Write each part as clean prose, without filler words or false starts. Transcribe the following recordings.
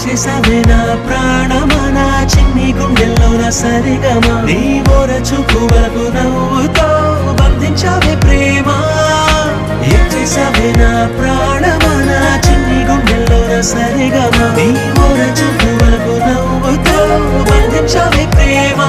చేసావే నా ప్రాణమా నా చిన్ని గుండెల్లో నా సరిగమా నీ ఓర చూపు వరకు నవ్వుతో బంధించావే ప్రేమ చేసావే నా ప్రాణమా నా చిన్ని గుండెల్లో నా సరిగమా నీ ఓర చూపు వరకు నవ్వుతో బంధించావే ప్రేమ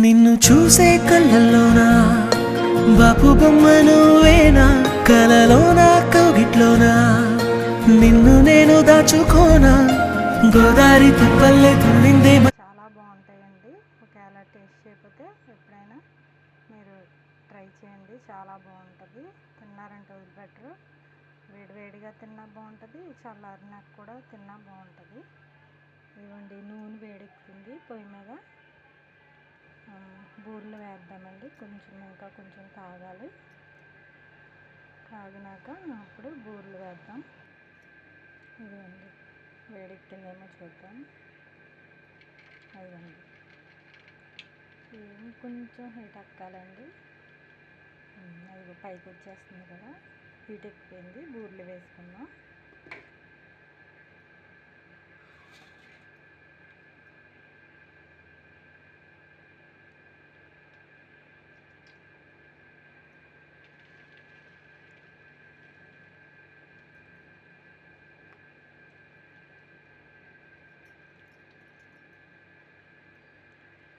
నిన్ను చూసే కళ్ళల్లోనా బాపు బొమ్మ నువ్వేనా కలలోనా కౌగిట్లోనా నిన్ను నేను దాచుకోనా గోదారి తిప్పల్లే తుళ్ళిందే. చాలా బాగుంటాయండి. ఒకవేళ టేస్ట్ చేయకపోతే ఎప్పుడైనా మీరు ట్రై చేయండి, చాలా బాగుంటుంది. తిన్నారంటే వదిలిపెట్టరు. వేడివేడిగా తిన్నా బాగుంటుంది, చల్లారినాక కూడా తిన్నా బాగుంటుంది. ఇవ్వండి నూనె వేడెక్కుతుంది పొయ్యి మీద. బూరెలు వేద్దామండి. ఇంకా కొంచెం కాగాలి. కాగినాక అప్పుడు బూరెలు వేద్దాం. ఇదిగోండి వేడెక్కిందేమో చూద్దాం. అదిగోండి కొంచెం హీట్ ఎక్కాలండి. అది పైకి వచ్చేస్తుంది కదా, హీట్ ఎక్కిపోయింది. బూరెలు వేసుకుందాం.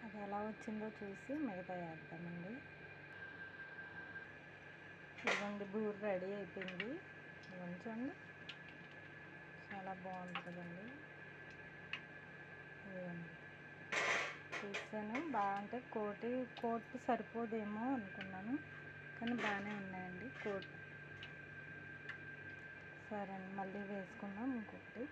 అది ఎలా వచ్చిందో చూసి మిగతా వేద్దామండి. ఇదిగోండి బూరె రెడీ అయిపోయింది. ఉంచండి, చాలా బాగుంటుందండి. ఇదిగోండి చూసాను బాగుంటే కోట్ సరిపోదేమో అనుకున్నాను, కానీ బాగానే ఉన్నాయండి కోట్. సరే అండి, మళ్ళీ వేసుకుందాం ఇంకొకటి.